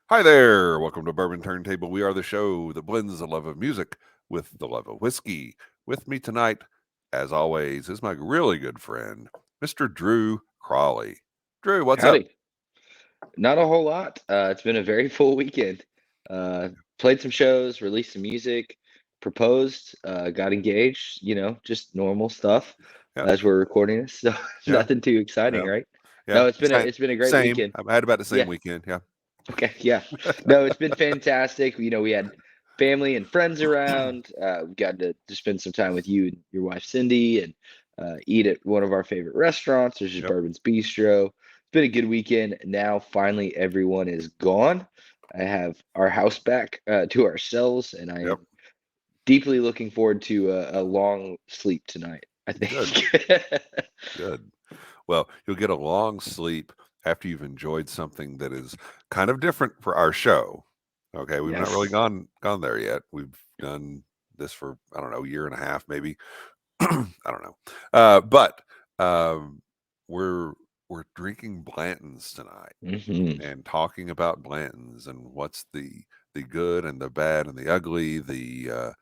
Hi there. Welcome to Bourbon Turntable. We are the show that blends the love of music with the love of whiskey. With me tonight, as always, is my really good friend, Mr. Drew Crawley. Drew, what's up? Howdy. Not a whole lot. It's been a very full weekend. Uh, Played some shows, released some music, proposed, got engaged, just normal stuff Yeah, as we're recording this. So yeah, nothing too exciting, yeah, right? yeah. No, it's been a Same, it's been a great same. weekend. I had about the same Yeah. weekend. Yeah. Okay. Yeah. No, it's been fantastic. We had family and friends around. We got to spend some time with you and your wife Cindy and eat at one of our favorite restaurants, which is Yep. Bourbon's Bistro. It's been a good weekend. Now finally everyone is gone. I have our house back to ourselves, and I Yep. am deeply looking forward to a long sleep tonight, I Good. think. Good. Well, you'll get a long sleep after you've enjoyed something that is kind of different for our show. Okay, we've not really Yes. gone there yet. We've done this for I don't know, a year and a half, maybe. I don't know. But um, we're we're drinking Blantons tonight Hmm. and talking about Blantons and what's the good and the bad and the ugly, the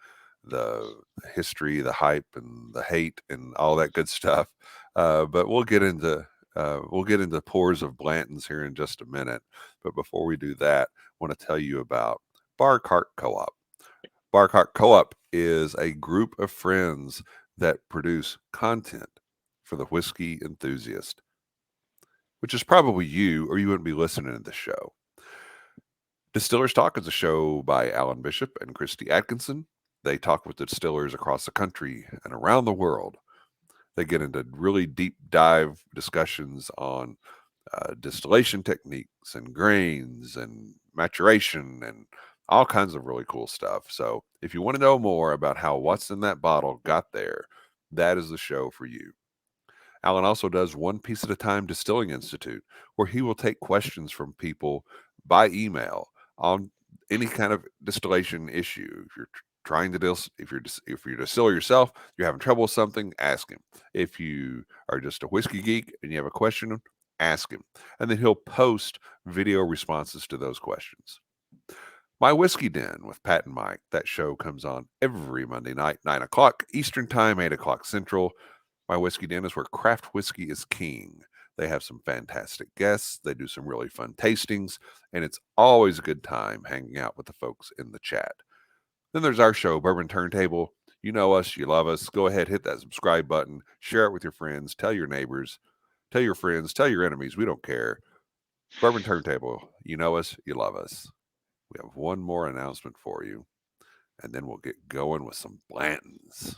history, the hype and the hate and all that good stuff. But we'll get into pours of Blantons here in just a minute. But before we do that, I want to tell you about Bar Cart Co-op. Bar Cart Co-op is a group of friends that produce content for the whiskey enthusiast, which is probably you, or you wouldn't be listening to the show. Distillers Talk is a show by Alan Bishop and Christy Atkinson. They talk with distillers across the country and around the world. They get into really deep dive discussions on distillation techniques and grains and maturation and all kinds of really cool stuff. So, if you want to know more about how what's in that bottle got there, that is the show for you. Alan also does One Piece at a Time Distilling Institute, where he will take questions from people by email on any kind of distillation issue. If you're trying to if you're a distiller yourself, you're having trouble with something, ask him. If you are just a whiskey geek and you have a question, ask him, and then he'll post video responses to those questions. My Whiskey Den with Pat and Mike. That show comes on every Monday night, 9 o'clock Eastern Time, 8 o'clock Central. My Whiskey Den is where craft whiskey is king. They have some fantastic guests. They do some really fun tastings, and it's always a good time hanging out with the folks in the chat. Then there's our show, Bourbon Turntable. You know us, you love us. Go ahead, hit that subscribe button, share it with your friends, tell your neighbors, tell your friends, tell your enemies. We don't care. Bourbon Turntable. You know us, you love us. We have one more announcement for you, and then we'll get going with some Blantons.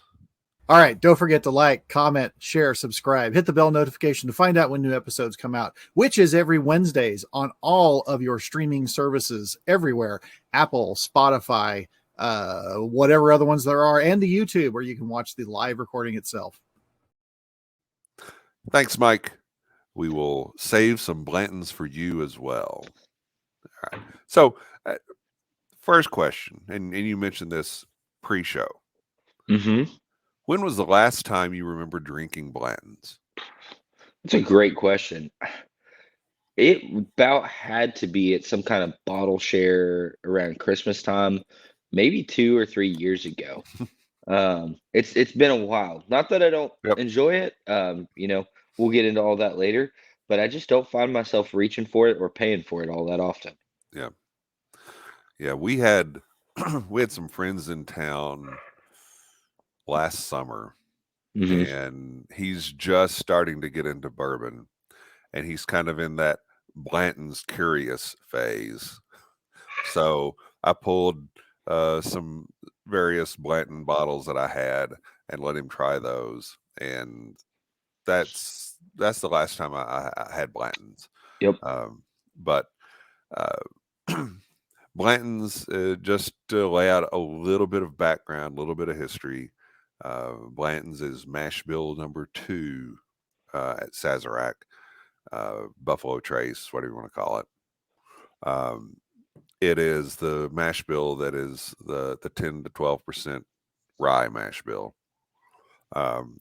All right, don't forget to like, comment, share, subscribe, hit the bell notification to find out when new episodes come out, which is every Wednesdays on all of your streaming services everywhere, Apple, Spotify, whatever other ones there are, and the YouTube where you can watch the live recording itself. Thanks, Mike. We will save some Blantons for you as well. All right. So, first question, and you mentioned this pre-show. Hmm. When was the last time you remember drinking Blantons? That's a great question. It about had to be at some kind of bottle share around Christmas time, maybe 2 or 3 years ago. It's been a while. Not that I don't Yep. enjoy it. We'll get into all that later, but I just don't find myself reaching for it or paying for it all that often. Yeah. Yeah. We had we had some friends in town last summer, Hmm. and he's just starting to get into bourbon, and he's kind of in that Blanton's curious phase. So I pulled some various Blanton bottles that I had and let him try those, and that's the last time I had Blantons. Yep. But Blanton's, just to lay out a little bit of background, a little bit of history. Blanton's is mash bill number 2 at Sazerac, Buffalo Trace, whatever you want to call it. Um, it is the mash bill that is the 10 to 12% rye mash bill.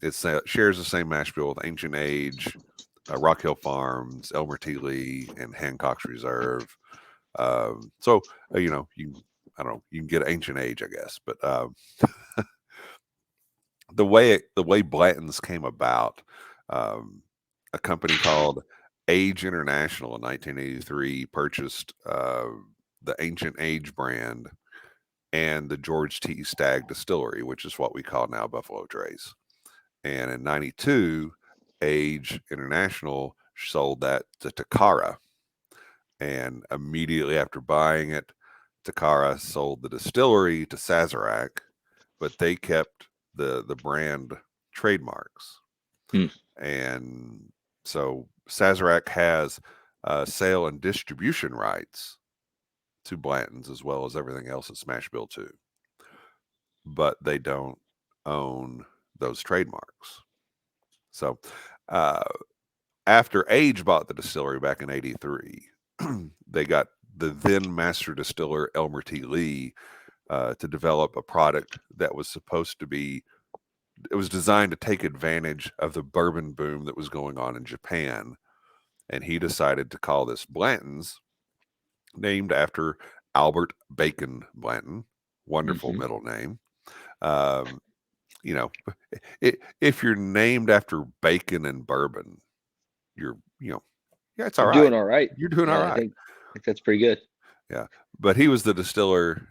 It shares the same mash bill with Ancient Age, Rock Hill Farms, Elmer T. Lee, and Hancock's Reserve. So you know, I don't know, you can get ancient age, I guess, but the way Blanton's came about, um, a company called Age International in 1983 purchased the Ancient Age brand and the George T. Stagg Distillery, which is what we call now Buffalo Trace. And in '92, Age International sold that to Takara, and immediately after buying it, Takara sold the distillery to Sazerac, but they kept the brand trademarks. Hmm. And so Sazerac has sale and distribution rights to Blanton's as well as everything else at Smashville too, but they don't own those trademarks. So uh, after Age bought the distillery back in '83, they got the then master distiller Elmer T. Lee to develop a product that was supposed to be, it was designed to take advantage of the bourbon boom that was going on in Japan. And he decided to call this Blanton's, named after Albert Bacon Blanton. Wonderful Mm-hmm. middle name. Um, you know, if you're named after bacon and bourbon, you're, yeah, it's all You're right. doing all right. You're doing all Yeah, I right. think that's pretty good. Yeah. But he was the distiller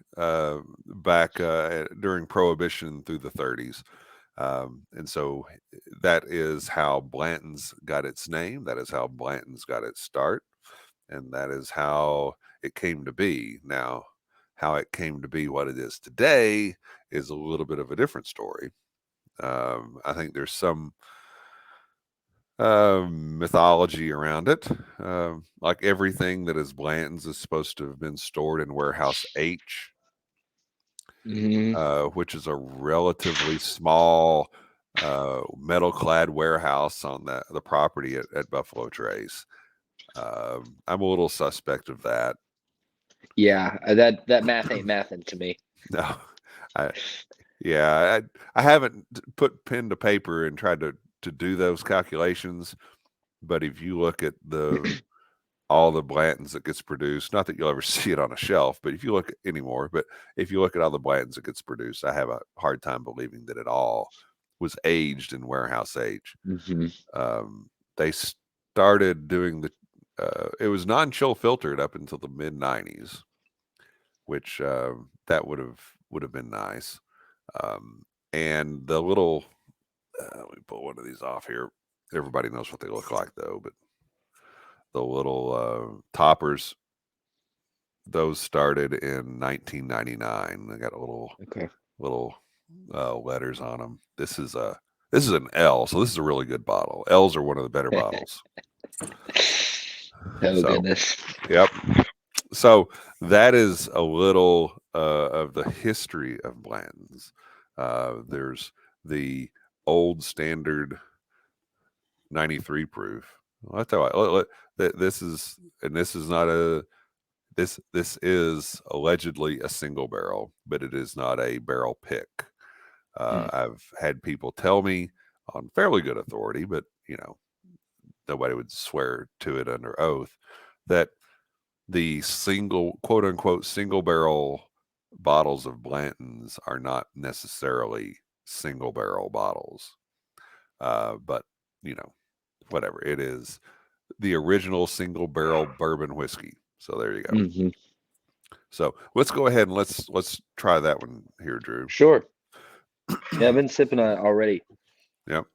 back during Prohibition through the 30s. And so that is how Blanton's got its name. That is how Blanton's got its start. And that is how it came to be. Now, how it came to be what it is today is a little bit of a different story. I think there's some mythology around it. Like everything that is Blanton's is supposed to have been stored in Warehouse H, Mm-hmm. which is a relatively small metal clad warehouse on the property at Buffalo Trace. I'm a little suspect of that. Yeah, that math ain't mathin' to me. No, I yeah, I haven't put pen to paper and tried to do those calculations. But if you look at all the Blantons that gets produced, not that you'll ever see it on a shelf, but if you look anymore, but if you look at all the Blantons that gets produced, I have a hard time believing that it all was aged in warehouse age. Mm-hmm. They started doing it was non-chill filtered up until the mid '90s, which that would have been nice. Um, and the little, let me pull one of these off here. Everybody knows what they look like though, but the little toppers, those started in 1999. They got a Okay. little letters on them. This is an L, so this is a really good bottle. L's are one of the better bottles. Oh So, goodness. yep. So that is a little of the history of Blanton's. There's the old standard 93 proof. Well, that's how this is, and this is not a this is allegedly a single barrel, but it is not a barrel pick. Mm. I've had people tell me on fairly good authority, but nobody would swear to it under oath, that the single, quote unquote, single barrel bottles of Blanton's are not necessarily single barrel bottles. But, you know, whatever. It is the original single barrel bourbon whiskey. So there you go. Mm-hmm. So let's go ahead and let's try that one here, Drew. Sure. Yeah, I've been sipping on it already. Yep.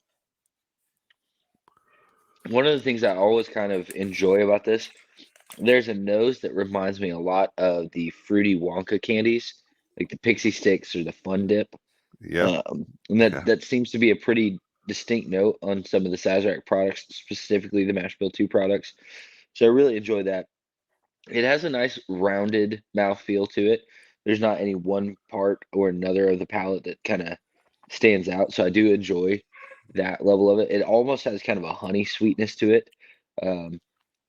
One of the things I always kind of enjoy about this, there's a nose that reminds me a lot of the fruity Wonka candies, like the Pixie Sticks or the Fun Dip. Yep. And Yeah. that seems to be a pretty distinct note on some of the Sazerac products, specifically the Mash Bill 2 products. So I really enjoy that. It has a nice rounded mouth feel to it. There's not any one part or another of the palate that kind of stands out. So I do enjoy that level of it. It almost has kind of a honey sweetness to it. Um,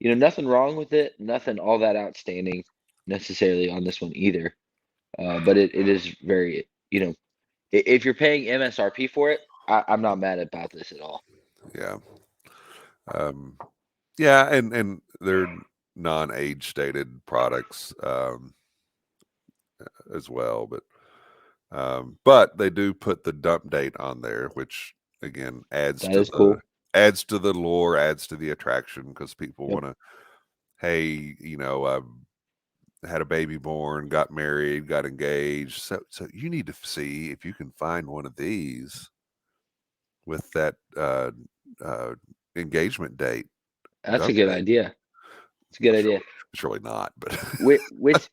nothing wrong with it. Nothing all that outstanding necessarily on this one either. But it is very, if you're paying MSRP for it, I'm not mad about this at all. Yeah. Yeah, and non-age stated products as well, but they do put the dump date on there, which again That is cool. adds to the lure, adds to the attraction, because people Yep. want to, hey, had a baby born, got married, got engaged, so you need to see if you can find one of these with that uh, engagement date That's a dump good date. idea. It's a good idea. It's really not, but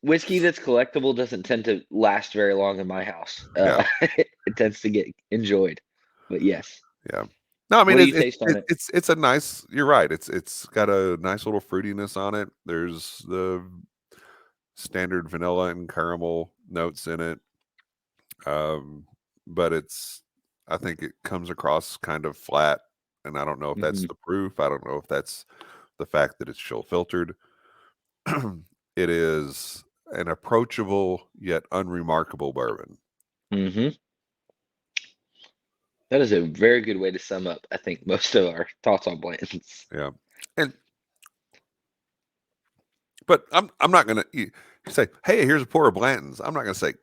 Whiskey that's collectible doesn't tend to last very long in my house. yeah, It tends to get enjoyed. But yes. yeah. No, I What mean do you taste on it? it's a nice. You're right. It's got a nice little fruitiness on it. There's the standard vanilla and caramel notes in it, um, but I think it comes across kind of flat, and I don't know if that's Hmm. the proof. I don't know if that's the fact that it's chill filtered. It is an approachable yet unremarkable bourbon. Hmm. That is a very good way to sum up, I think, most of our thoughts on Blantons. Yeah, and but I'm not gonna you say, hey, here's a pour of Blanton's. I'm not gonna say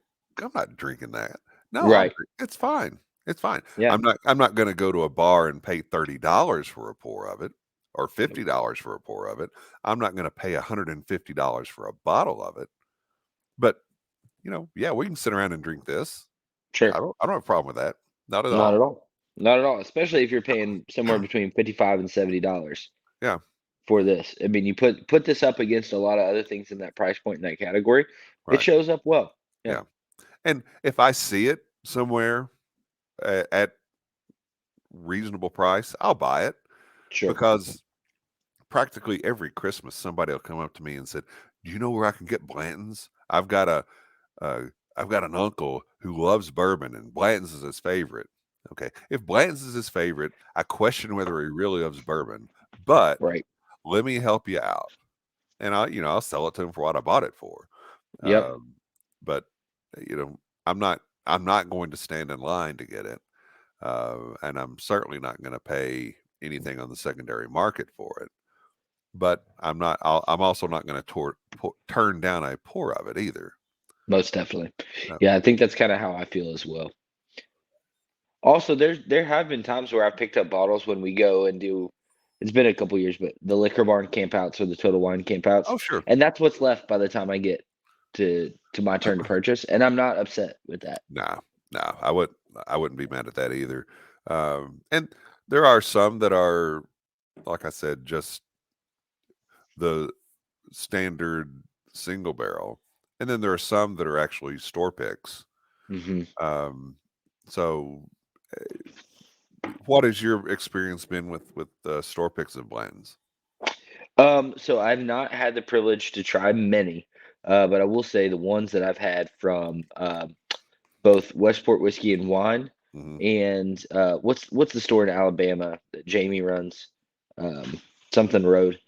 I'm not drinking that. No, Right. it's fine. It's fine. Yeah. I'm not gonna go to a bar and pay $30 for a pour of it or $50 for a pour of it. I'm not gonna pay $150 for a bottle of it. But yeah, we can sit around and drink this. Sure. I don't have a problem with that. Not at Not all. at all. Not at all. Especially if you're paying somewhere between 55 and $70 Yeah, for this. I mean, you put this up against a lot of other things in that price point in that category. It right. shows up well. Yeah. Yeah. And if I see it somewhere at reasonable price, I'll buy it, Sure. because practically every Christmas somebody will come up to me and said, "Do you know where I can get Blanton's? Uh, I've got an uncle who loves bourbon, and Blanton's is his favorite." Okay, if Blanton's is his favorite, I question whether he really loves bourbon. But Right. let me help you out, and I'll sell it to him for what I bought it for. Yep. Um, but I'm not going to stand in line to get it, and I'm certainly not going to pay anything on the secondary market for it. But I'm also not going to turn down a pour of it either. Most definitely. Uh, Yeah, I think that's kind of how I feel as well. Also, there have been times where I've picked up bottles when we go and do. It's been a couple years, but the liquor barn campouts or the Total Wine campouts, oh, sure. and that's what's left by the time I get to my turn to purchase, and I'm not upset with that. No, no, I wouldn't be mad at that either. And there are some that are, like I said, just the standard single barrel, and then there are some that are actually store picks. Hmm. Um, so, what has your experience been with store picks and blends? So I've not had the privilege to try many, but I will say the ones that I've had from both Westport Whiskey and Wine Hmm. and what's the store in Alabama that Jamie runs? Um, Something Road.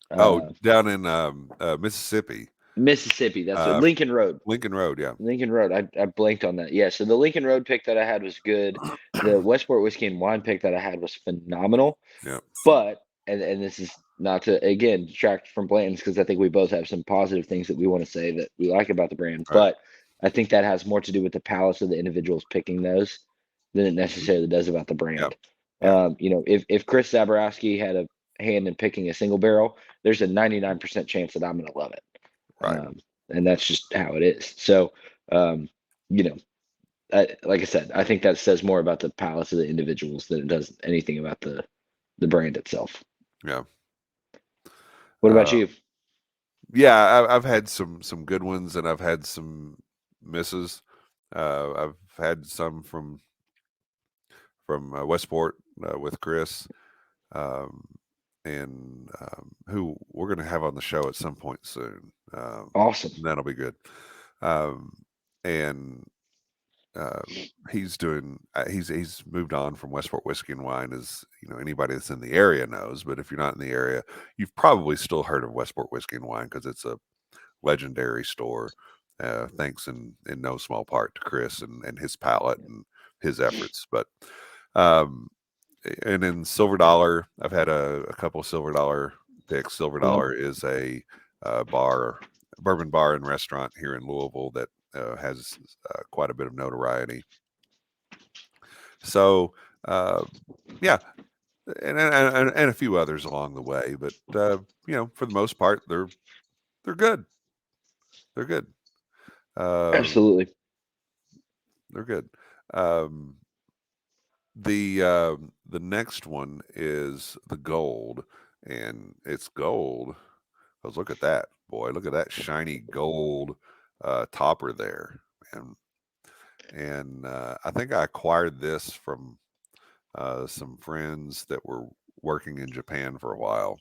Oh, Uh, down in Mississippi, Mississippi. That's it. uh, Lincoln Road. Lincoln Road. Yeah, Lincoln Road. I blanked on that. Yeah. So the Lincoln Road pick that I had was good. The Westport Whiskey and Wine pick that I had was phenomenal. yeah, But and this is not to again detract from Blanton's because I think we both have some positive things that we want to say that we like about the brand. right, But I think that has more to do with the palates of the individuals picking those than it mhm, necessarily does about the yeah, brand. yeah, If Chris Zaborowski had a hand in picking a single barrel, there's a 99% chance that I'm going to love it. right, And that's just how it is. So, um, you know, like I said, I think that says more about the palates of the individuals than it does anything about the brand itself. yeah. What about Uh, you? yeah, I've had some good ones, and I've had some misses. I've had some from Westport with Chris, um, and who we're going to have on the show at some point soon. Awesome. That'll be good. Um, and uh, he's moved on from Westport Whiskey and Wine, as anybody that's in the area knows. But if you're not in the area, you've probably still heard of Westport Whiskey and Wine, because it's a legendary store. Thanks in no small part to Chris and his palate and his efforts. But um, and in Silver Dollar, I've had a couple of Silver Dollar pick. Silver Well, Dollar is a bourbon bar and restaurant here in Louisville that has quite a bit of notoriety. So, uh, yeah, and a few others along the way, but for the most part, they're good. They're good. Uh, absolutely. they're good. Um, the next one is the gold, and it's gold. Because look at that, boy! Look at that shiny gold topper there, and I think I acquired this from some friends that were working in Japan for a while,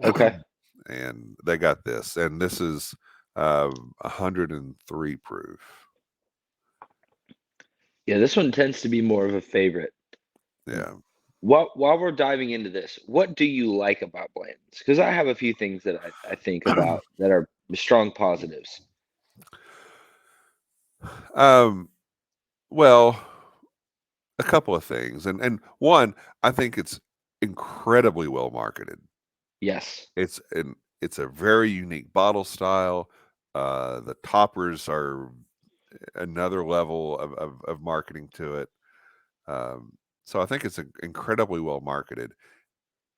Okay. and they got this, and this is 103 proof. Yeah, this one tends to be more of a favorite. Yeah. While we're diving into this, what do you like about Blanton's? Because I have a few things that I think about that are strong positives. um. Well, a couple of things, and one, I think it's incredibly well marketed. Yes. It's a very unique bottle style. The toppers are another level of marketing to it. Um, so I think it's incredibly well marketed,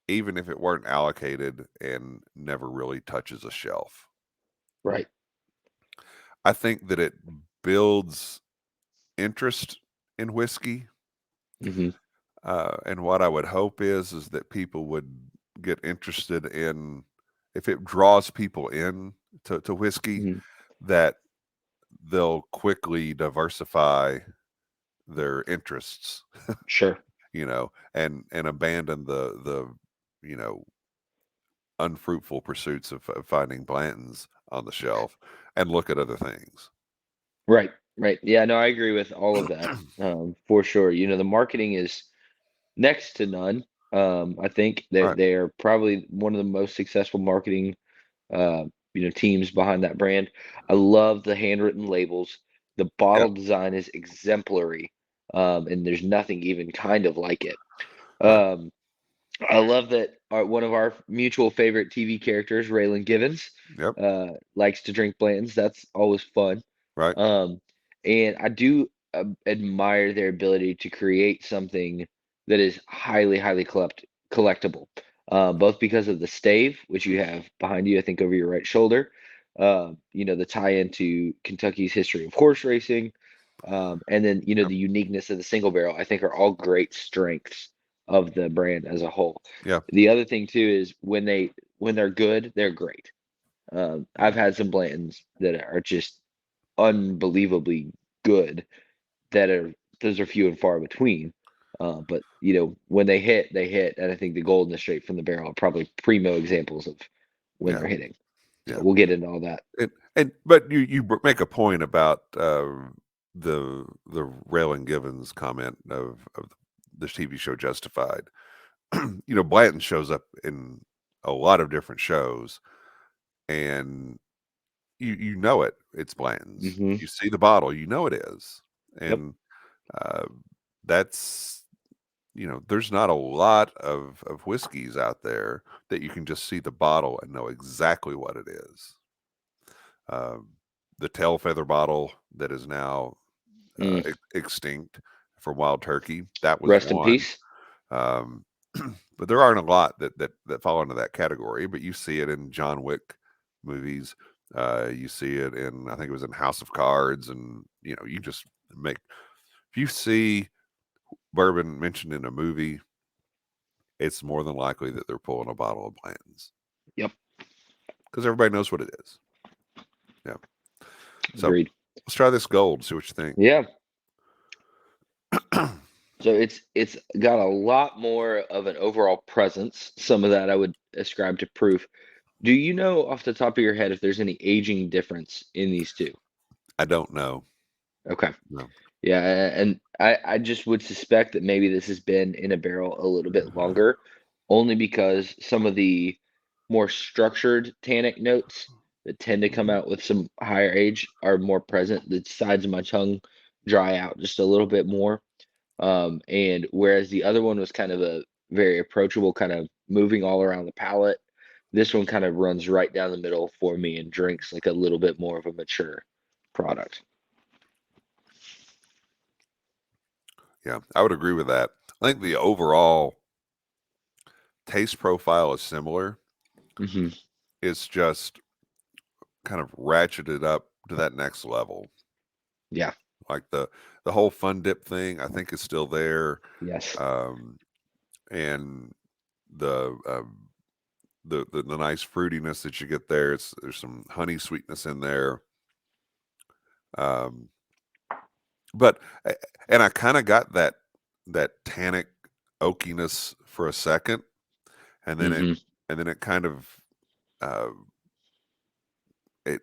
even if it weren't allocated and never really touches a shelf. Right. I think that it builds interest in whiskey. Hmm. And what I would hope is that people would get interested in, if it draws people in to whiskey, Hmm. that they'll quickly diversify their interests, Sure. and abandon the you know unfruitful pursuits of finding Blantons on the shelf and look at other things. Right. Right. Yeah. No, I agree with all of that. For sure. The marketing is next to none. I think that Right. they are probably one of the most successful marketing uh, teams behind that brand. I love the handwritten labels. The Yeah. bottle design is exemplary, and there's nothing even kind of like it. Right. Um, I love that one of our mutual favorite TV characters, Raylan Givens, Yep. likes to drink Blantons. That's always fun. Right. Um, and I do admire their ability to create something that is highly, highly collectible. Both because of the stave, which you have behind you, I think over your right shoulder. The tie into Kentucky's history of horse racing, and then Yep. the uniqueness of the single barrel. I think are all great strengths of the brand as a whole. Yeah. The other thing too is when they're good, they're great. I've Yeah. had some Blantons that are just unbelievably good that are those are few and far between. But when they hit, they hit, and I think the gold and the straight from the barrel are probably primo examples of when Yeah. they're hitting. So Yeah. we'll get into all that. But you make a point about the Raylan Givens comment of the TV show Justified. Blanton shows up in a lot of different shows, and you know it. It's Blanton's. Hmm. You see the bottle, you know it is, Yep. and uh, that's there's not a lot of whiskeys out there that you can just see the bottle and know exactly what it is. Um, the tail feather bottle that is now Mm. extinct from Wild Turkey, that was Rest in one. peace. Um, but there aren't a lot that fall into that category. But you see it in John Wick movies. You see it in, I think it was in House of Cards, and you just make, if you see bourbon mentioned in a movie, it's more than likely that they're pulling a bottle of Blanton's Yep. because everybody knows what it is. Yeah. So Agreed. let's try this gold. See what you think. Yeah. So it's got a lot more of an overall presence. Some of that I would ascribe to proof. Do you know off the top of your head if there's any aging difference in these two? I don't know. Okay. No. Yeah, and I just would suspect that maybe this has been in a barrel a little bit longer, only because some of the more structured tannic notes that tend to come Mhm. out with some higher age are more present. The sides of my tongue dry out just a little bit more. And whereas the other one was kind of a very approachable, kind of moving all around the palate, This one kind of runs right down the middle for me and drinks like a little bit more of a mature product. Yeah, I would agree with that. I think the overall taste profile is similar. Hmm. It's just kind of ratcheted up to that next level. Yeah. Like the whole fun dip thing, I think is still there. Yes. Um, and the the nice fruitiness that you get there. There's some honey sweetness in there. Um, but and I kind of got that tannic oakiness for a second, and then it Hmm. and then it kind of uh, it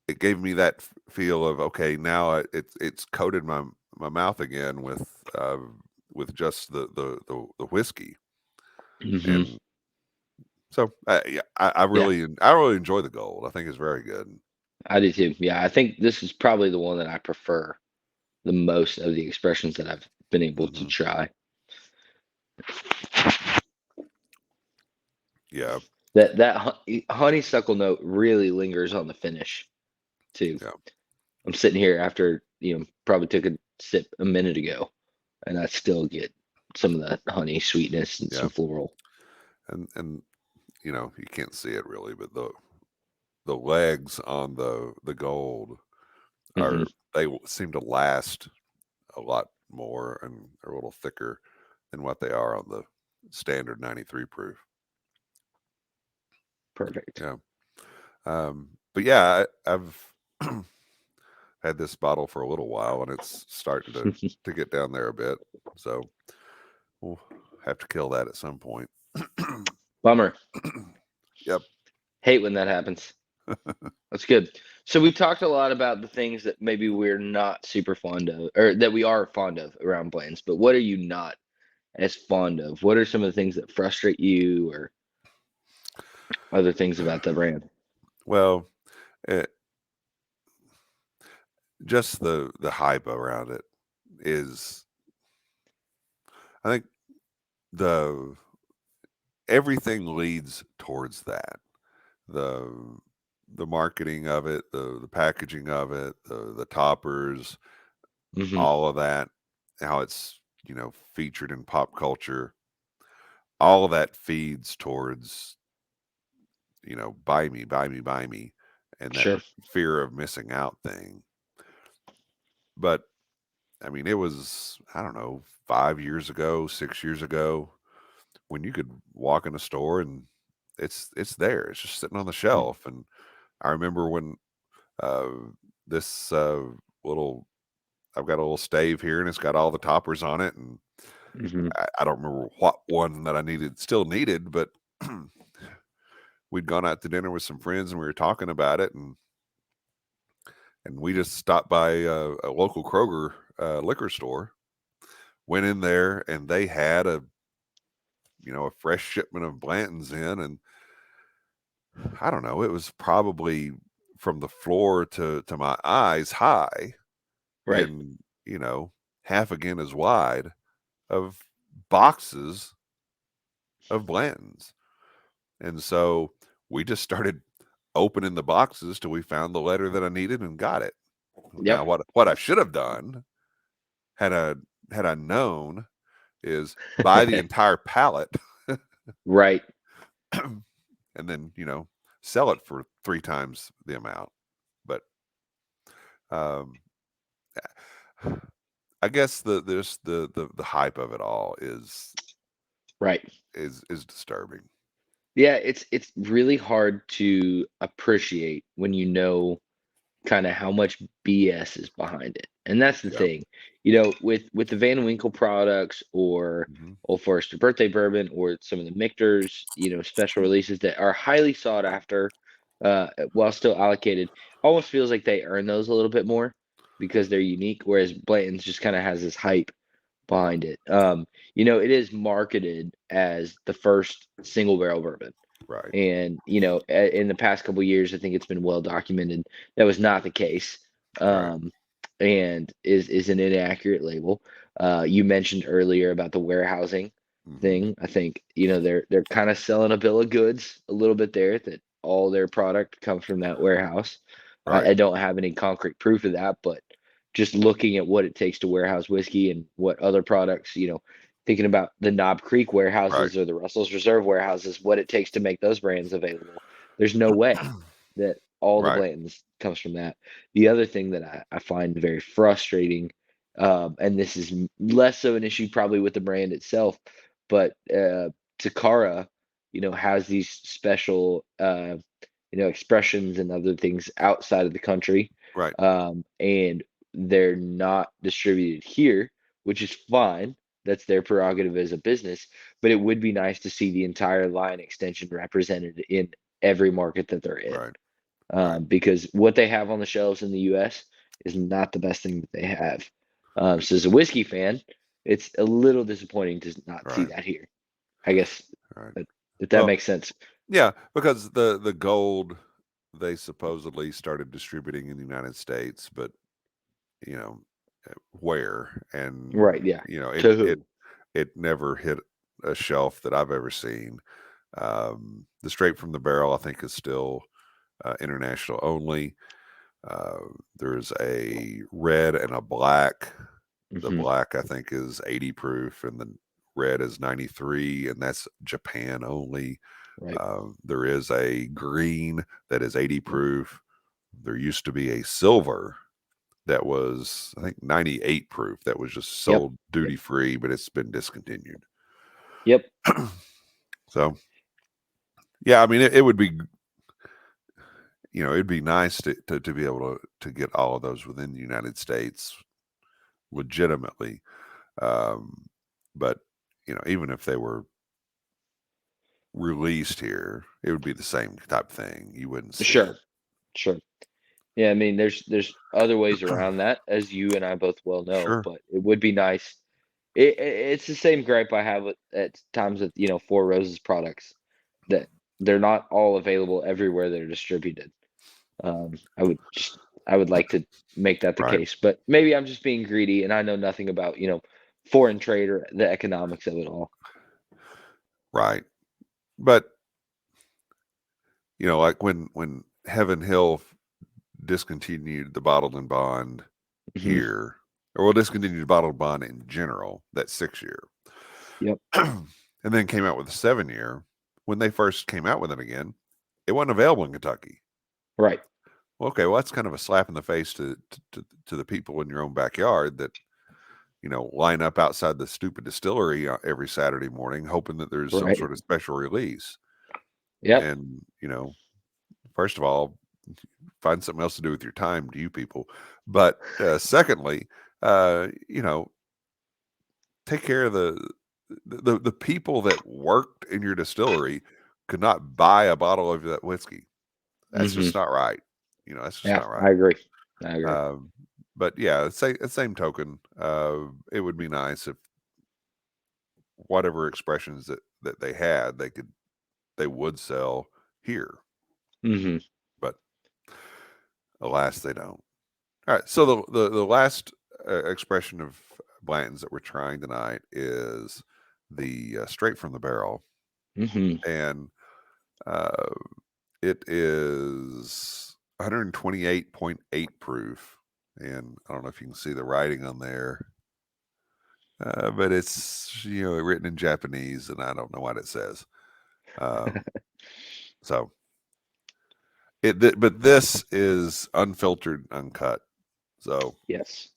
it gave me that feel of okay, now it's coated my mouth again with just the whiskey, Hmm. and so yeah, Yeah, I really enjoy the gold. I think it's very good. I do too. Yeah, I think this is probably the one that I prefer the most of the expressions that I've been able to Hmm. try. Yeah, That honeysuckle note really lingers on the finish too. yeah, I'm sitting here after, probably took a sip a minute ago, and I still get some of that honey sweetness and yeah, some floral. and you know you can't see it really, but the legs on the gold Hmm. seem to last a lot more and are a little thicker than what they are on the standard 93 proof. Perfect. Yeah. But yeah, I've had this bottle for a little while and it's starting to get down there a bit. So we'll have to kill that at some point. Bummer. Yep. Hate when that happens. That's good. So we've talked a lot about the things that maybe we're not super fond of, or that we are fond of around Blantons, but what are you not as fond of? What are some of the things that frustrate you or other things about the brand? Well, it, just the hype around it is, I think the everything leads towards that. The the marketing of it, the packaging of it, the toppers, Hmm. all of that, how it's, you know, featured in pop culture, all of that feeds towards, you know, buy me, buy me, buy me, and that Sure. fear of missing out thing. But I mean, it was, I don't know, 5 years ago, 6 years ago, when you could walk in a store and it's there. It's just sitting on the shelf. And I remember when uh this little I've got a little stave here and it's got all the toppers on it, and Hmm. I don't remember what one that I still needed, but we'd gone out to dinner with some friends and we were talking about it, and we just stopped by a local Kroger liquor store, went in there, and they had a fresh shipment of Blantons in, and I don't know, it was probably from the floor to my eyes high, Right. and half again as wide of boxes of Blantons. And so we just started opening the boxes till we found the letter that I needed and got it. Now, Yep. what I should have done had I had I known is buy the entire pallet Right. and then sell it for 3 times the amount. But um, I guess the hype of it all Right. is disturbing. Yeah, it's really hard to appreciate when you know kind of how much BS is behind it. And that's the Yeah. thing. With the Van Winkle products or Hmm. Old Forester birthday bourbon or some of the Michter's, special releases that are highly sought after, while still allocated, almost feels like they earn those a little bit more because they're unique, whereas Blanton's just kind of has this hype behind it. It is marketed as the first single barrel bourbon. Right. And in the past couple of years, I think it's been well documented that was not the case, Right. um, and is an inaccurate label. You mentioned earlier about the warehousing. thing. I think, they're kind of selling a bill of goods a little bit there, that all their product comes from that warehouse. Right. I don't have any concrete proof of that, but just looking at what it takes to warehouse whiskey and what other products, thinking about the Knob Creek Right. warehouses or the Russell's Reserve warehouses, what it takes to make those brands available. There's no way that all the Right. Blantons comes from that. The other thing that I find very frustrating, and this is less so an issue probably with the brand itself, but Takara, has these special, expressions and other things outside of the country, Right. and they're not distributed here, which is fine. That's their prerogative as a business, but it would be nice to see the entire line extension represented in every market that they're in, Right. Right. because what they have on the shelves in the U.S. is not the best thing that they have. So as a whiskey fan, it's a little disappointing to not see Right. that here. I guess Right. if that Well, makes sense. yeah, because the gold they supposedly started distributing in the United States, but you know where, and Right, yeah. it To it who? it never hit a shelf that I've ever seen. The straight from the barrel, I think, is still international only. Uh, there's a red and a black. The Hmm. black, I think, is 80 proof, and the red is 93, and that's Japan only. Right. There is a green that is 80 proof. There used to be a silver that was, I think, 98 proof that was just Yep. sold Yep. duty free, but it's been discontinued. Yep. So, yeah, I mean, it would be, it'd be nice to be able to get all of those within the United States legitimately. But, even if they were released here, it would be the same type thing. You wouldn't see Sure. it. Sure. Yeah, I mean, there's other ways around that, as you and I both well know, Sure. but it would be nice. It's the same gripe I have at times with, Four Roses products, that they're not all available everywhere they're distributed. I would like to make that the Right. case, but maybe I'm just being greedy and I know nothing about, foreign trade or the economics of it all. Right. But, like when Heaven Hill discontinued the bottled and bond Hmm. here, or well, discontinued the bottled bond in general, that 6 year, Yep. and then came out with a 7 year. When they first came out with it again, it wasn't available in Kentucky. Right. Well, okay, well, that's kind of a slap in the face to the people in your own backyard that line up outside the stupid distillery every Saturday morning, hoping that there's some Right. sort of special release. Yep. And first of all, find something else to do with your time, to you people. But secondly, take care of the people that worked in your distillery could not buy a bottle of that whiskey. That's Hmm. just not right. That's just Yeah, not I right. agree. I agree. Um, but yeah, same token, it would be nice if whatever expressions that they had, they would sell here. Hmm. But alas, they don't. All right. So the last expression of Blanton's that we're trying tonight is the straight from the barrel, Hmm. and uh, it is 128.8 proof. And I don't know if you can see the writing on there, but it's written in Japanese, and I don't know what it says. Um, so but this is unfiltered, uncut. So Yes.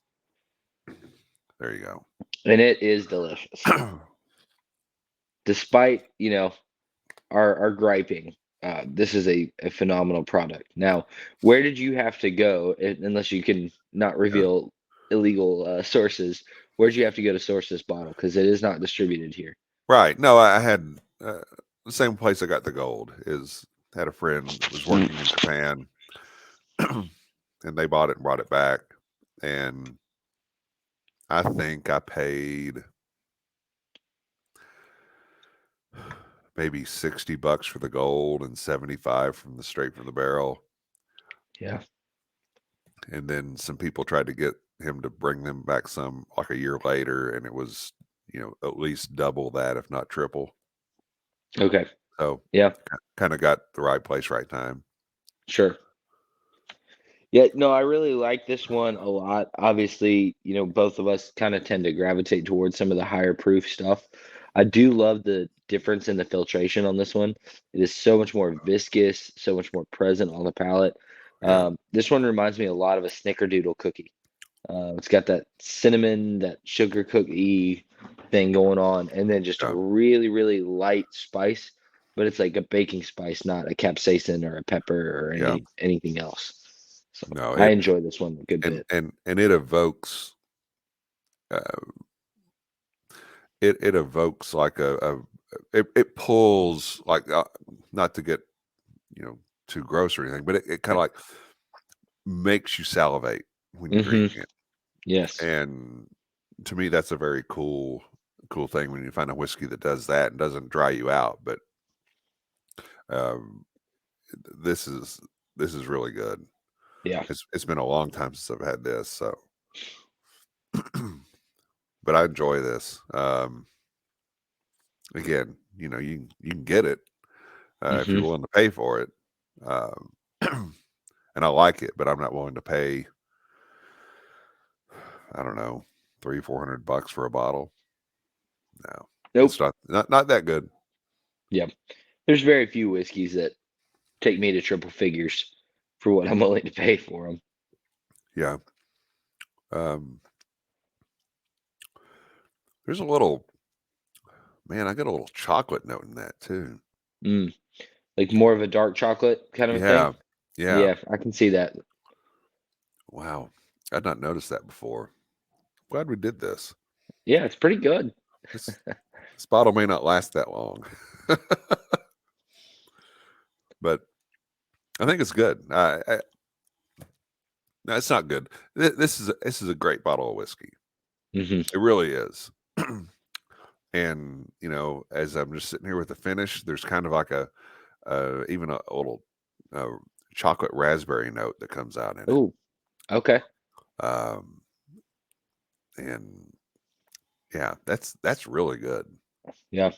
there you And it is delicious. go. Despite, our griping, this is a phenomenal product. Now, where did you have to go, unless you can not Yeah. reveal illegal sources? Where'd you have to go to source this bottle? Because it is not distributed here. Right. No, I had the same place I got the gold is had a friend that was working in Japan and they bought it and brought it back. And I think I paid maybe $60 for the gold and 75 from the straight from the barrel. Yeah. And then some people tried to get him to bring them back some like a year later, and it was, at least double that, if not triple. Okay. So Yeah, kind of got the right place, right time. sure. Yeah, no, I really like this one a lot. Obviously, both of us kind of tend to gravitate towards some of the higher proof stuff. I do love the difference in the filtration on this one. It is so much more viscous, so much more present on the palate. Yeah, This one reminds me a lot of a Snickerdoodle cookie. It's got that cinnamon, that sugar cookie thing going on, and then just a yeah. really, really light spice, but it's like a baking spice, not a capsaicin or a pepper or Yeah. anything else. So No, I enjoy this one a good bit. and it evokes uh, it evokes like it pulls like not to get you know too gross or anything, but it kind of like makes you salivate when you're Hmm. drinking it. Yes. And to me, that's a very cool thing when you find a whiskey that does that and doesn't dry you out. But um, this is really good. Yeah. It's been a long time since I've had this, so but I enjoy this. Again, you can get it if Hmm. you're willing to pay for it, um, and I like it, but I'm not willing to pay. I don't know, 300-400 bucks for a bottle. No, it's Nope. not that good. Yeah. There's very few whiskeys that take me to triple figures for what I'm willing to pay for them. Yeah. Um, there's a little man. I got a little chocolate note in that too. Mm. Like more of a dark chocolate kind of a thing. Yeah, yeah. Yeah, I can see that. Wow, I'd not noticed that before. Glad we did this. Yeah, it's pretty good. This this bottle may not last that long, but I think it's good. No, it's not good. This is a great bottle of whiskey. Hmm. It really is. And as I'm just sitting here with the finish, there's kind of like a even a little uh, chocolate raspberry note that comes out in it. Oh, okay. Um, and yeah, that's really good. Yeah.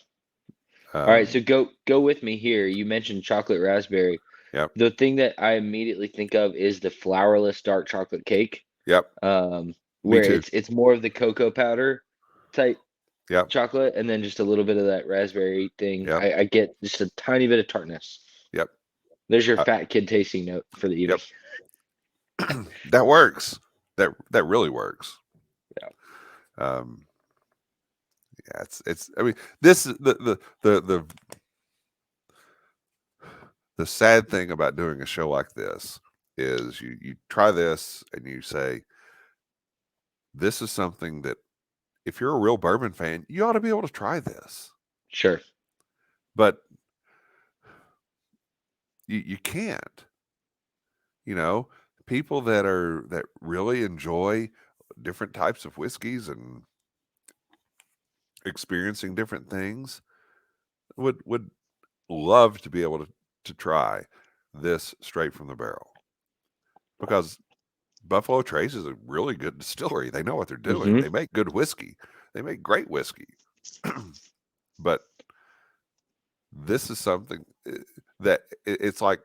All right, so Um, go with me here. You mentioned chocolate raspberry. yep, The thing that I immediately think of is the flourless dark chocolate cake, yep, me where too. it's more of the cocoa powder type Yep, chocolate, and then just a little bit of that raspberry thing. yep, I get just a tiny bit of tartness. yep, There's your uh, fat kid tasting note for the evening. yep. That works. That really works. Yeah. Um, yeah, it's. I mean, this is the sad thing about doing a show like this is you try this and you say this is something that if you're a real bourbon fan, you ought to be able to try this, Sure. but you can't. You know, people that really enjoy different types of whiskeys and experiencing different things would love to be able to try this straight from the barrel because Buffalo Trace is a really good distillery. They know what they're doing. Hmm. They make good whiskey. They make great whiskey. But this is something that it's like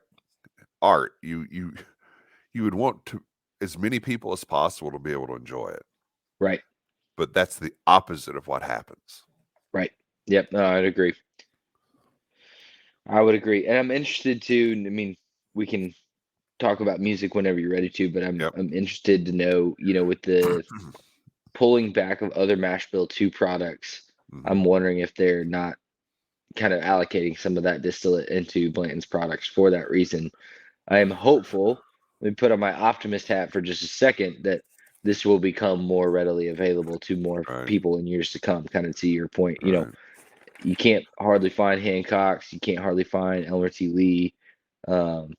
art. You would want to as many people as possible to be able to enjoy it. Right. But that's the opposite of what happens. Right. Yep. No, I'd agree. I would agree. And I'm interested to, I mean, we can talk about music whenever you're ready to, but I'm Yep. I'm interested to know, with the pulling back of other mash bill 2 products, Mhm. I'm wondering if they're not kind of allocating some of that distillate into Blanton's products for that reason. I am hopeful, let me put on my optimist hat for just a second, that this will become more readily available to more Right. people in years to come. Kind of to your point, Right. you can't hardly find Hancock's, you can't hardly find Elmer T. Lee. Um,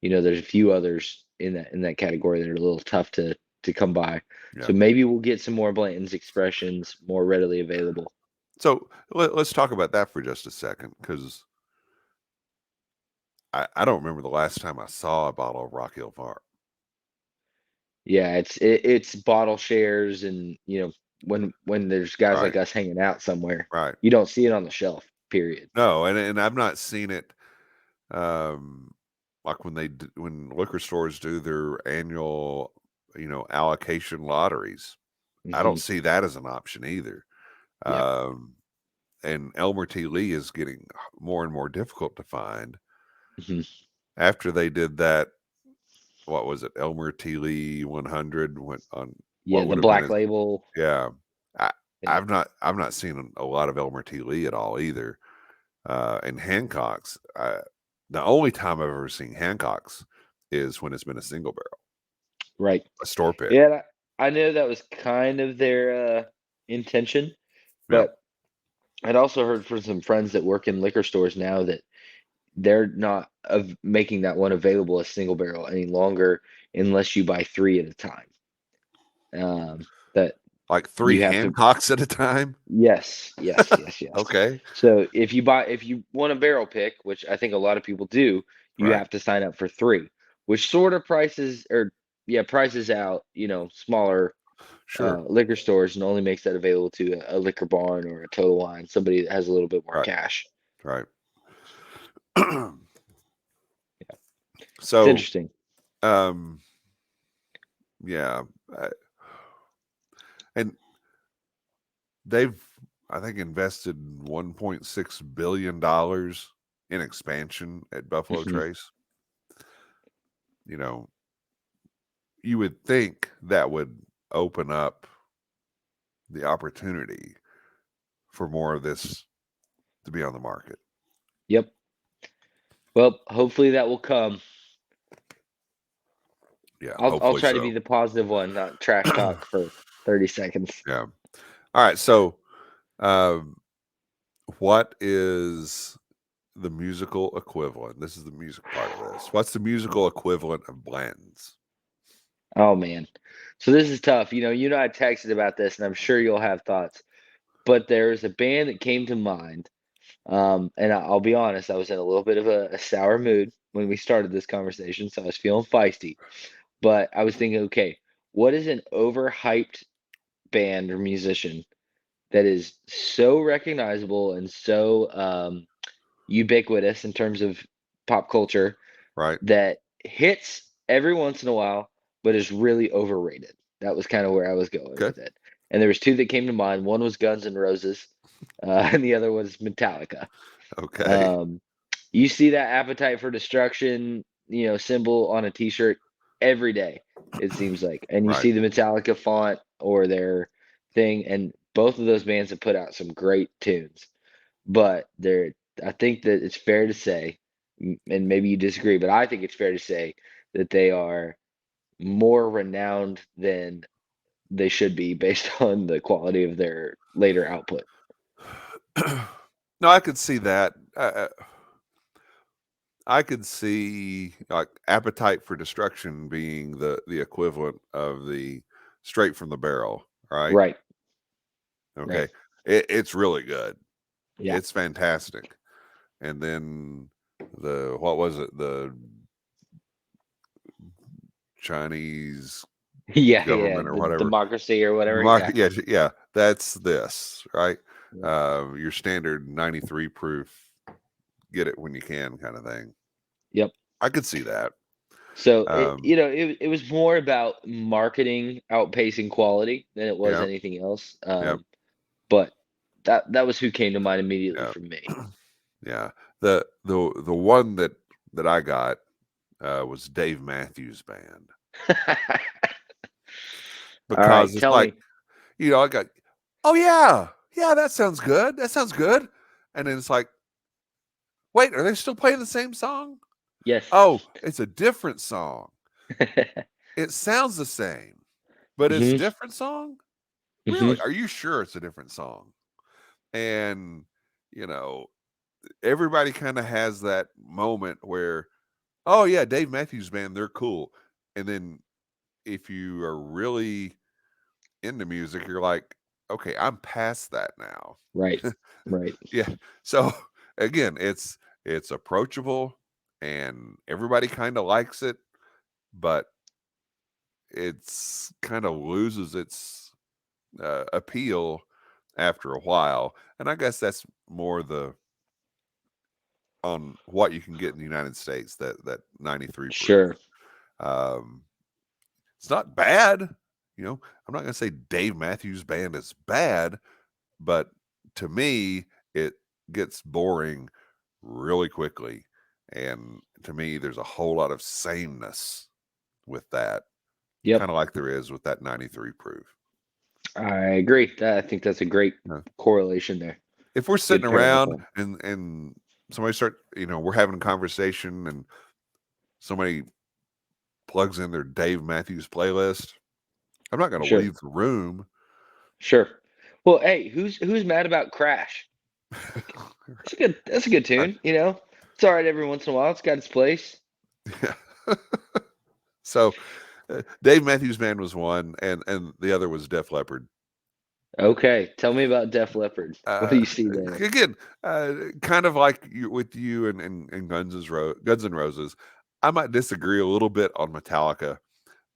there's a few others in that category that are a little tough to come by. So Yeah. maybe we'll get some more Blanton's expressions more readily available. So let's talk about that for just a second because I don't remember the last time I saw a bottle of Rock Hill Farm. Yeah, it's bottle shares and when there's guys like Right. us hanging out somewhere. Right. You don't see it on the shelf, period. No, and I've not seen it, like when liquor stores do their annual, allocation lotteries. I Hmm. don't see that as an option either. Yep. Um, and Elmer T. Lee is getting more and more difficult to find. Hmm. After they did that, what was it? Elmer T. Lee 100 went on Yeah, what the would have been Black his, Label. yeah. I, Yeah. I've not seen a lot of Elmer T. Lee at all either. And Hancock's, the only time I've ever seen Hancock's is when it's been a single barrel, Right. a store pick. Yeah, I know that was kind of their intention, Yeah, but I'd also heard from some friends that work in liquor stores now that they're not of making that one available as single barrel any longer unless you buy three at a time. That like three you have to. Hancocks at a time. Yes, yes, yes, yes. Okay, So if you want a barrel pick, which I think a lot of people do, you right, have to sign up for three, which sort of prices or yeah, prices out, smaller sure, liquor stores and only makes that available to a liquor barn or a Total Wine, somebody that has a little bit more right, cash. right. It's So, interesting. um, yeah, uh, and they've, I think, invested $1.6 billion in expansion at Buffalo Hmm. Trace. You know, you would think that would open up the opportunity for more of this to be on the market. Yep. Well, hopefully that will come. Yeah, I'll hopefully try to be so. the positive one, not trash talk for 30 seconds. Yeah. All right. So, um, what is the musical equivalent? This is the music part of this. What's the musical equivalent of Blanton's? Oh man. So this is tough. I texted about this and I'm sure you'll have thoughts. But there's a band that came to mind. And I'll be honest, I was in a little bit of a sour mood when we started this conversation, so I was feeling feisty. But I was thinking, okay, what is an overhyped band or musician that is so recognizable and so ubiquitous in terms of pop culture Right. that hits every once in a while, but is really overrated? That was kind of where I was going Okay. with it. And there was two that came to mind. One was Guns N' Roses, and the other was Metallica. Okay. Um, you see that Appetite for Destruction, symbol on a T-shirt every day, it seems like. And you Right. see the Metallica font or their thing, and both of those bands have put out some great tunes. But I think that it's fair to say, and maybe you disagree, but I think it's fair to say that they are more renowned than they should be based on the quality of their later output. No, I could see that. I could see like Appetite for Destruction being the equivalent of the Straight from the Barrel, right? Right, right. Okay. It's really good. Yeah. It's fantastic. And then what was it? The Chinese Yeah, yeah. government or The whatever. democracy or whatever. Market, Yeah. yeah, yeah. That's this, right? Yeah. Your standard 93 proof, get it when you can kind of thing. Yep. I could see that. So Um, it was more about marketing outpacing quality than it was yeah, anything else. yeah, But that was who came to mind immediately yeah, for me. yeah. The one that I got was Dave Matthews Band All right, because it's tell like, me. I got, oh yeah, yeah, that sounds good. That sounds good. And then it's like, wait, are they still playing the same song? Yes. Oh, it's a different song. It sounds the same, but it's a Hmm. different song. Hmm. Really? Are you sure it's a different song? And you know, everybody kind of has that moment where, oh yeah, Dave Matthews Band, they're cool. And then if you are really into music, you're like, okay, I'm past that now. Right. Right. Yeah. So again, it's approachable and everybody kind of likes it, but it's kind of loses its appeal after a while. And I guess that's more on what you can get in the United States, that 93 proof. Sure. Um, it's not bad. I'm not going to say Dave Matthews Band is bad, but to me, it gets boring really quickly. And to me, there's a whole lot of sameness with that, kind Yep. of like there is with that 93 proof. I agree. I think that's a great correlation there. If we're sitting Good parallel around point. and somebody we're having a conversation and somebody plugs in their Dave Matthews playlist, I'm not going to Sure. leave the room. Sure. Well, hey, who's mad about Crash? That's a good tune, It's all right every once in a while. It's got its place. Yeah. So Dave Matthews Band was one, and the other was Def Leppard. Okay, tell me about Def Leppard. What do you see there? Again, kind of like with you and Guns N' Roses. I might disagree a little bit on Metallica,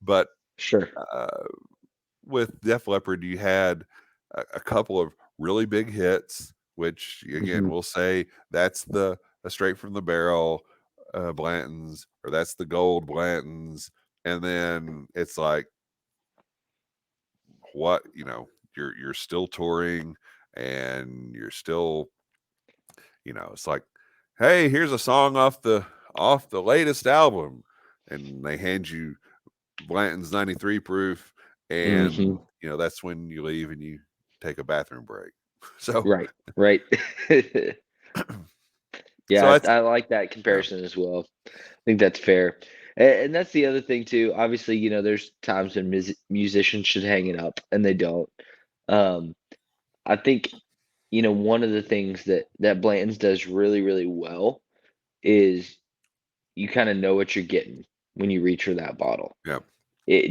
but Sure. with Def Leppard, you had a couple of really big hits, which again we'll say that's the straight from the barrel Blantons, or that's the gold Blantons, and then it's like, what, you're still touring, and you're still, it's like, hey, here's a song off the latest album, and they hand you Blanton's 93 proof, and that's when you leave and you take a bathroom break. So Right. so Yeah, I like that comparison as well. I think that's fair. And that's the other thing too. Obviously, there's times when musicians should hang it up and they don't. Um, I think, one of the things that Blanton's does really, really well is you kind of know what you're getting when you reach for that bottle. yeah,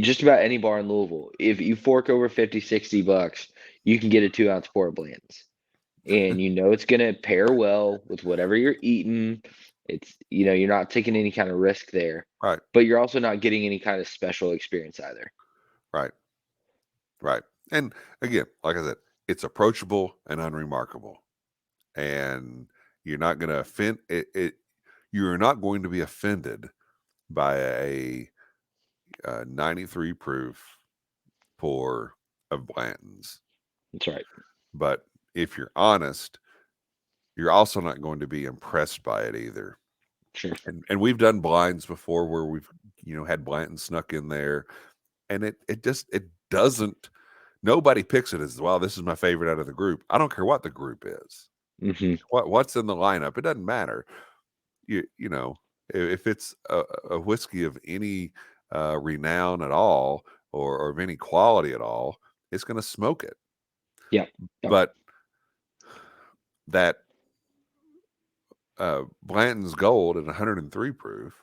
Just about any bar in Louisville, if you fork over 50, $60, you can get a 2-ounce pour of Blanton's. And it's going to pair well with whatever you're eating. It's, you're not taking any kind of risk there, right, but you're also not getting any kind of special experience either. right. And again, like I said, it's approachable and unremarkable, and you're not going to offend it. You're not going to be offended by a 93 proof pour of Blanton's. That's right. But if you're honest, you're also not going to be impressed by it either. Sure. And we've done blinds before where we've had Blanton snuck in there, and it doesn't. Nobody picks it as, well, this is my favorite out of the group. I don't care what the group is. What's in the lineup, it doesn't matter. If it's a whiskey of any renown at all, or of any quality at all, it's going to smoke it. Yeah. But that Blanton's Gold at 103 proof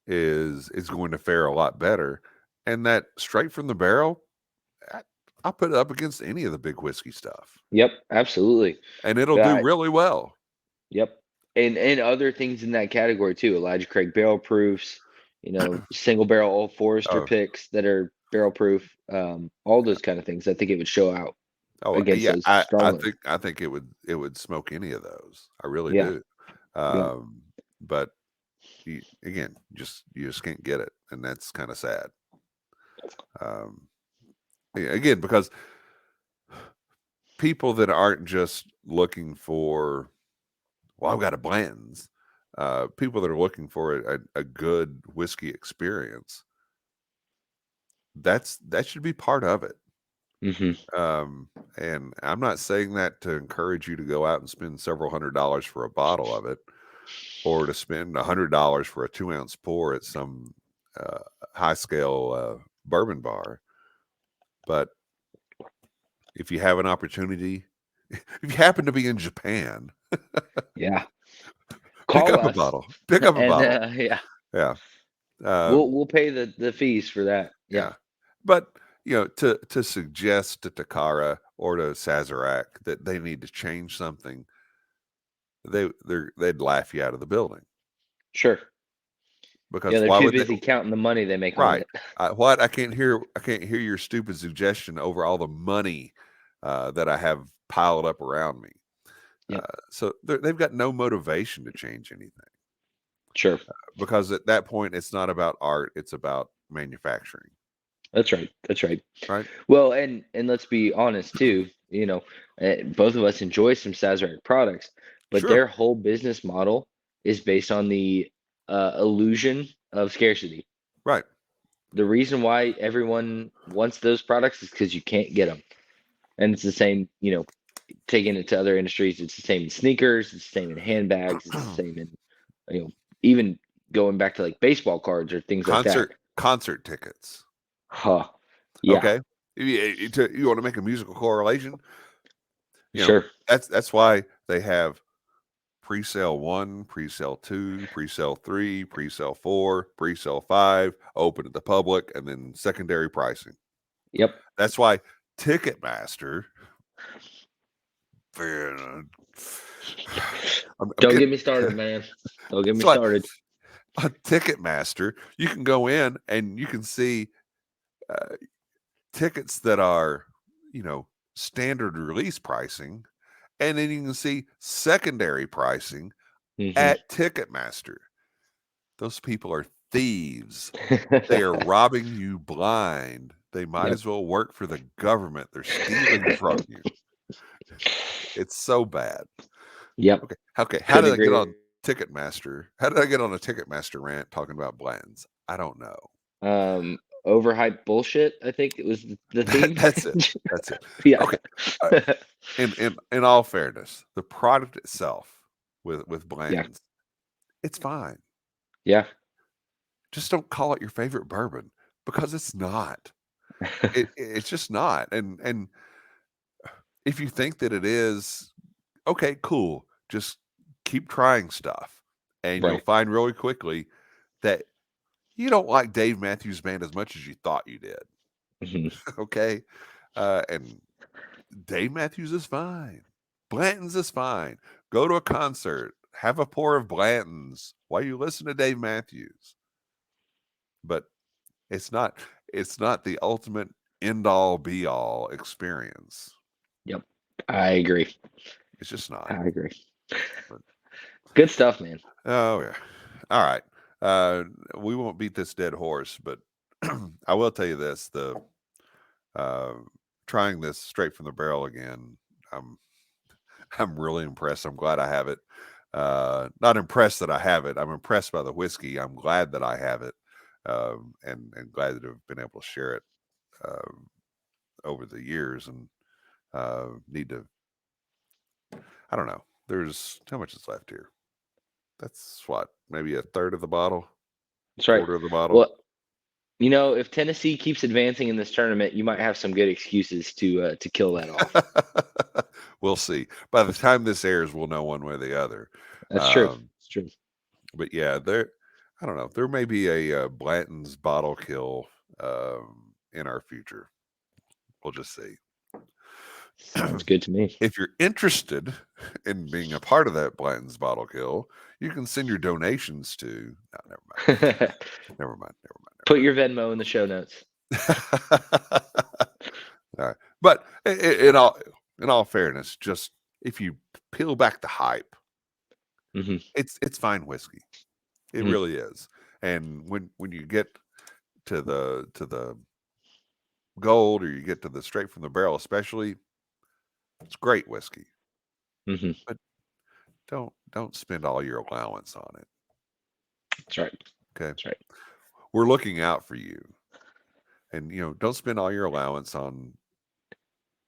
is going to fare a lot better, and that straight from the barrel, I'll put it up against any of the big whiskey stuff. Yep, absolutely. And it'll do really well. Yep. And other things in that category too. Elijah Craig barrel proofs, single barrel Old Forester picks that are barrel proof, all those kind of things. I think it would show out against yeah, those I think it would smoke any of those. I really do. But again, you just can't get it, and that's kind of sad. Again, because people that aren't just looking for, well, I've got a Blanton's, people that are looking for a good whiskey experience, that should be part of it. And I'm not saying that to encourage you to go out and spend several $100s for a bottle of it, or to spend $100 for a 2-ounce pour at some high scale bourbon bar. But if you have an opportunity, if you happen to be in Japan, pick up a bottle. Pick up a bottle. Yeah. We'll pay the fees for that. Yeah. But to suggest to Takara or to Sazerac that they need to change something, they'd laugh you out of the building. Sure. Yeah, because they're why too would they? busy counting the money they make on Right. it. What? I can't hear your stupid suggestion over all the money that I have piled up around me. Yep. So they've got no motivation to change anything, Sure. because at that point it's not about art; it's about manufacturing, That's right. That's right. right? Well, and let's be honest too. Both of us enjoy some Sazerac products, but Sure. their whole business model is based on the illusion of scarcity. Right. The reason why everyone wants those products is because you can't get them, and it's the same. Taking it to other industries, it's the same in sneakers, it's the same in handbags, it's the same in, you know, even going back to like baseball cards or things like that. concert tickets. Huh. Yeah. Okay. You want to make a musical correlation? Sure. That's why they have pre-sale 1, pre-sale 2, pre-sale 3, pre-sale 4, pre-sale 5, open to the public, and then secondary pricing. Yep. That's why Ticketmaster. I'm Don't getting, get me started, man. Don't get me that's why started. on Ticketmaster you can go in and you can see uh, tickets that are, standard release pricing, and then you can see secondary pricing Hmm. at Ticketmaster. Those people are thieves. They are robbing you blind. They might Yep. as well work for the government. They're stealing from you. It's so bad. Yep. Okay. How Couldn't did I get agree. on Ticketmaster? How did I get on a Ticketmaster rant talking about Blantons? I don't know. Overhyped bullshit, I think it was the theme. That's it. That's it. Yeah. Okay. In all fairness, the product itself with Yeah. Blantons, it's fine. Yeah. Just don't call it your favorite bourbon, because it's not. It's just not. And if you think that it is, okay, cool. Just keep trying stuff, and you'll Right. find really quickly that you don't like Dave Matthews Band as much as you thought you did. Hmm. Okay, and Dave Matthews is fine. Blanton's is fine. Go to a concert, have a pour of Blanton's while you listen to Dave Matthews. But it's not the ultimate end all be all experience. Yep. I agree. It's just not. I agree. But, Good stuff, man. oh yeah. All right. We won't beat this dead horse, but I will tell you this: the uh, trying this straight from the barrel again, I'm I'm really impressed. I'm glad I have it. Not impressed that I have it. I'm impressed by the whiskey. I'm glad that I have it, and glad to have been able to share it over the years. And need to. I don't know. There's how much is left here. That's what, maybe a third of the bottle, That's right. quarter of the bottle. Well, if Tennessee keeps advancing in this tournament, you might have some good excuses to kill that off. We'll see. By the time this airs, we'll know one way or the other. That's true. Um, It's true. but yeah, I don't know. There may be a Blanton's bottle kill in our future. We'll just see. Sounds good to me. If you're interested in being a part of that Blanton's bottle kill, you can send your donations to. No, never mind. Never mind. Put your Venmo in the show notes. All right. But in all fairness, just if you peel back the hype, Hmm. it's fine whiskey. It Mhm. really is. And when you get to the gold, or you get to the straight from the barrel, especially, it's great whiskey. Hmm. But don't spend all your allowance on it. That's right. Okay. That's right. We're looking out for you. And don't spend all your allowance on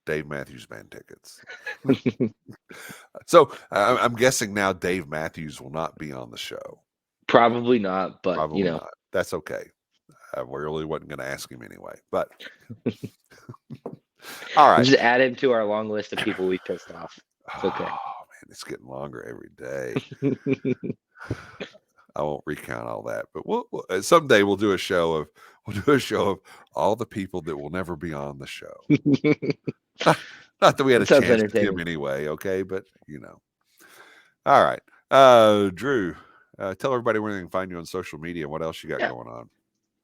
Dave Matthews Band tickets. So I'm guessing now Dave Matthews will not be on the show. Probably not, but Probably not. That's okay. I really wasn't going to ask him anyway. But all right. Just add him to our long list of people we pissed off. It's okay. Oh man, it's getting longer every day. I won't recount all that, but we'll someday we'll do a show of all the people that will never be on the show. Not that we had a chance with him anyway, okay, but All right. Drew, Tell everybody where they can find you on social media and what else you got Yeah. going on.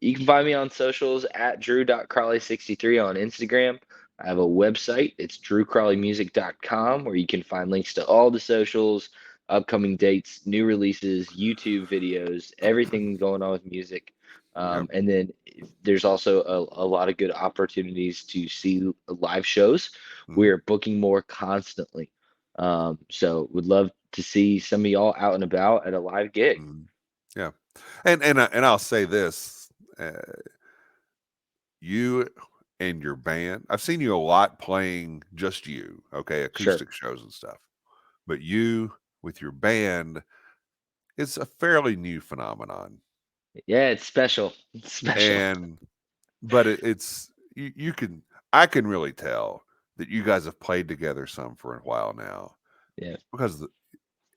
You can find me on socials at drew.crawley63 on Instagram. I have a website. It's drewcrawleymusic.com where you can find links to all the socials, upcoming dates, new releases, YouTube videos, everything going on with music. Yep. And then there's also a lot of good opportunities to see live shows. We Mhm. are booking more constantly. So would love to see some of y'all out and about at a live gig. Mhm. Yeah. And I'll say this, uh, you and your band, I've seen you a lot playing just you, okay, Sure. acoustic shows and stuff. But you with your band, it's a fairly new phenomenon. Yeah, it's special. It's special. And but it's you can I can really tell that you guys have played together some for a while now Yeah. because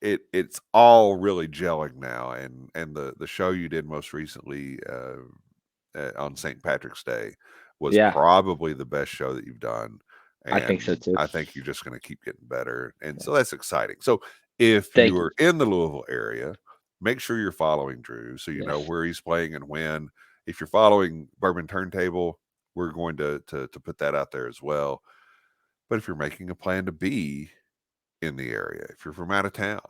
it's all really gelling now, and the show you did most recently on St. Patrick's Day was Yeah, probably the best show that you've done, I think so and too. I think you're just going to keep getting better, and so that's exciting. So if Thank you you. are in the Louisville area, make sure you're following Drew so you know Yes. where he's playing and when. If you're following Bourbon Turntable, we're going to put that out there as well. But if you're making a plan to be in the area, if you're from out of town,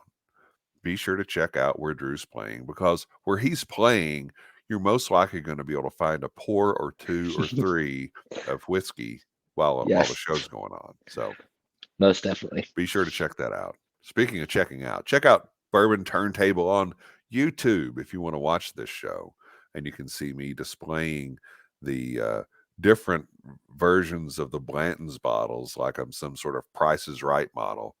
be sure to check out where Drew's playing because where he's playing, you're most likely going to be able to find a pour or two or three of whiskey while the Yes, show's going on. So most definitely. be sure to check that out. Speaking of checking out, check out Bourbon Turntable on YouTube if you want to watch this show, and you can see me displaying the different versions of the Blanton's bottles, like I'm some sort of Price is Right model.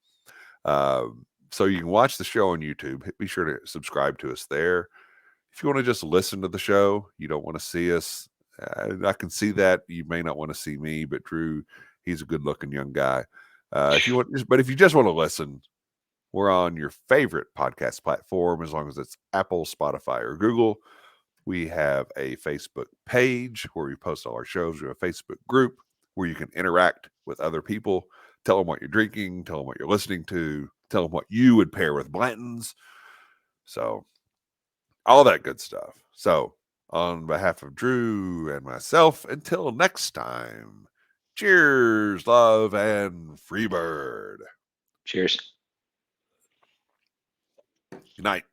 So you can watch the show on YouTube. Be sure to subscribe to us there. If you want to just listen to the show, you don't want to see us. I can see that you may not want to see me, but Drew, he's a good-looking young guy. If you want, but if you just want to listen, we're on your favorite podcast platform, as long as it's Apple, Spotify, or Google. We have a Facebook page where we post all our shows. We have a Facebook group where you can interact with other people. Tell them what you're drinking. Tell them what you're listening to. Tell them what you would pair with Blanton's. So all that good stuff. So on behalf of Drew and myself, until next time, cheers, love, and Freebird. Cheers. Good night.